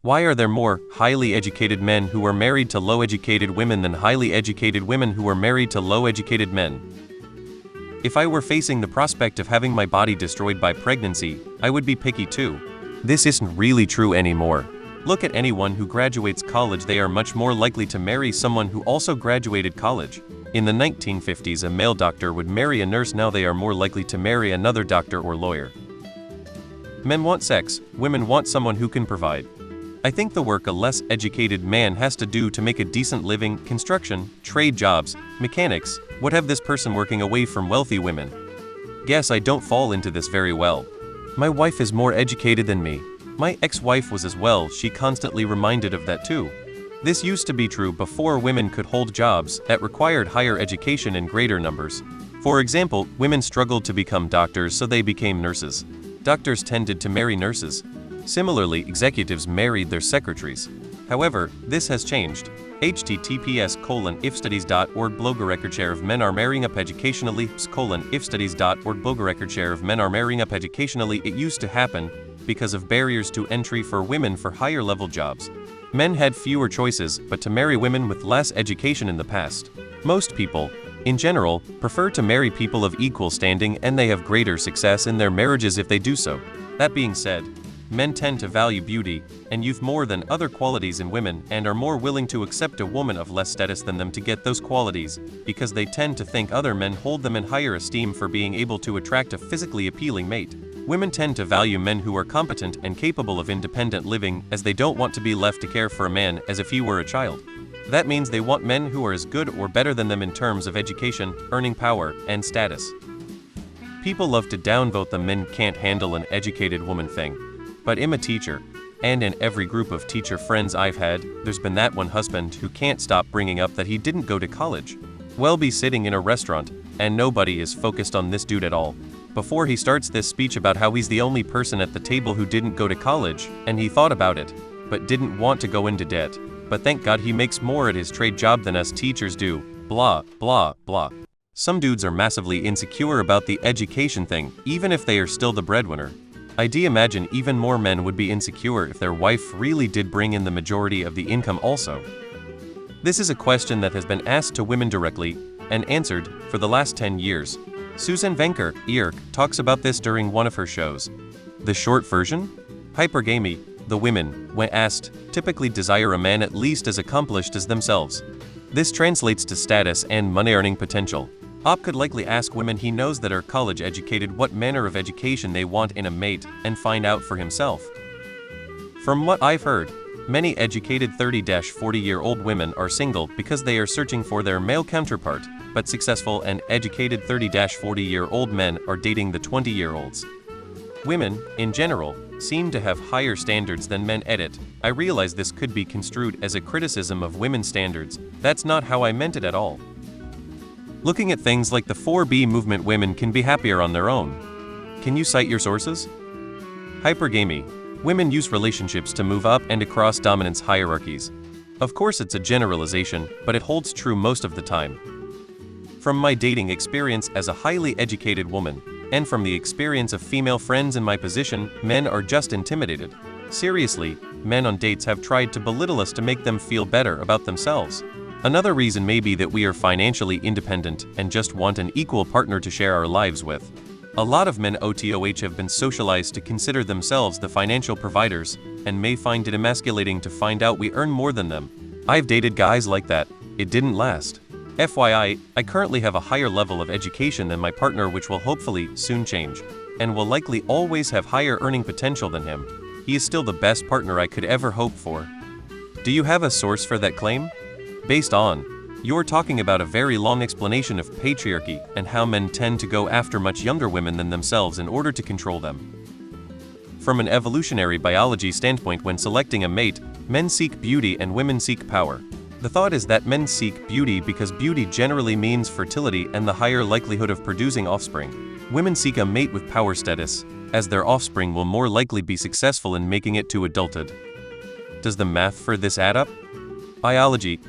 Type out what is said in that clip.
Why are there more highly educated men who are married to low-educated women than highly educated women who are married to low-educated men? If I were facing the prospect of having my body destroyed by pregnancy, I would be picky too. This isn't really true anymore. Look at anyone who graduates college. They are much more likely to marry someone who also graduated college. In the 1950s, a male doctor would marry a nurse. Now they are more likely to marry another doctor or lawyer. Men want sex, women want someone who can provide. I think the work a less educated man has to do to make a decent living, construction, trade jobs, mechanics, would have this person working away from wealthy women. Guess I don't fall into this very well. My wife is more educated than me. My ex-wife was as well. She constantly reminded of that too. This used to be true before women could hold jobs that required higher education in greater numbers. For example, women struggled to become doctors, so they became nurses. Doctors tended to marry nurses. Similarly, executives married their secretaries. However, this has changed. https://ifstudies.org blog. A record share of men are marrying up educationally. ifstudies.org blog. A record share of men are marrying up educationally. It used to happen because of barriers to entry for women for higher level jobs. Men had fewer choices, but to marry women with less education in the past. Most people, in general, prefer to marry people of equal standing, and they have greater success in their marriages if they do so. That being said, men tend to value beauty and youth more than other qualities in women, and are more willing to accept a woman of less status than them to get those qualities, because they tend to think other men hold them in higher esteem for being able to attract a physically appealing mate. Women tend to value men who are competent and capable of independent living, as they don't want to be left to care for a man as if he were a child. That means they want men who are as good or better than them in terms of education, earning power, and status. People love to downvote the men can't handle an educated woman thing. But I'm a teacher, and in every group of teacher friends I've had, there's been that one husband who can't stop bringing up that he didn't go to college. We'll be sitting in a restaurant, and nobody is focused on this dude at all. Before he starts this speech about how he's the only person at the table who didn't go to college, and he thought about it, but didn't want to go into debt. But thank God he makes more at his trade job than us teachers do. Blah, blah, blah. Some dudes are massively insecure about the education thing, even if they are still the breadwinner. I'd imagine even more men would be insecure if their wife really did bring in the majority of the income also. This is a question that has been asked to women directly and answered for the last 10 years. Susan Venker, ERK, talks about this during one of her shows. The short version? Hypergamy. The women, when asked, typically desire a man at least as accomplished as themselves. This translates to status and money-earning potential. Op could likely ask women he knows that are college-educated what manner of education they want in a mate, and find out for himself. From what I've heard, many educated 30-40-year-old women are single because they are searching for their male counterpart, but successful and educated 30-40-year-old men are dating the 20-year-olds. Women, in general, seem to have higher standards than men. I realize this could be construed as a criticism of women's standards. That's not how I meant it at all. Looking at things like the 4B movement, women can be happier on their own. Can you cite your sources? Hypergamy. Women use relationships to move up and across dominance hierarchies. Of course, it's a generalization, but it holds true most of the time. From my dating experience as a highly educated woman, and from the experience of female friends in my position, men are just intimidated. Seriously, men on dates have tried to belittle us to make them feel better about themselves. Another reason may be that we are financially independent and just want an equal partner to share our lives with. A lot of men OTOH have been socialized to consider themselves the financial providers, and may find it emasculating to find out we earn more than them. I've dated guys like that. It didn't last. FYI, I currently have a higher level of education than my partner, which will hopefully soon change, and will likely always have higher earning potential than him. He is still the best partner I could ever hope for. Do you have a source for that claim? Based on, you're talking about a very long explanation of patriarchy and how men tend to go after much younger women than themselves in order to control them. From an evolutionary biology standpoint, when selecting a mate, men seek beauty and women seek power. The thought is that men seek beauty because beauty generally means fertility and the higher likelihood of producing offspring. Women seek a mate with power status, as their offspring will more likely be successful in making it to adulthood. Does the math for this add up? Biology.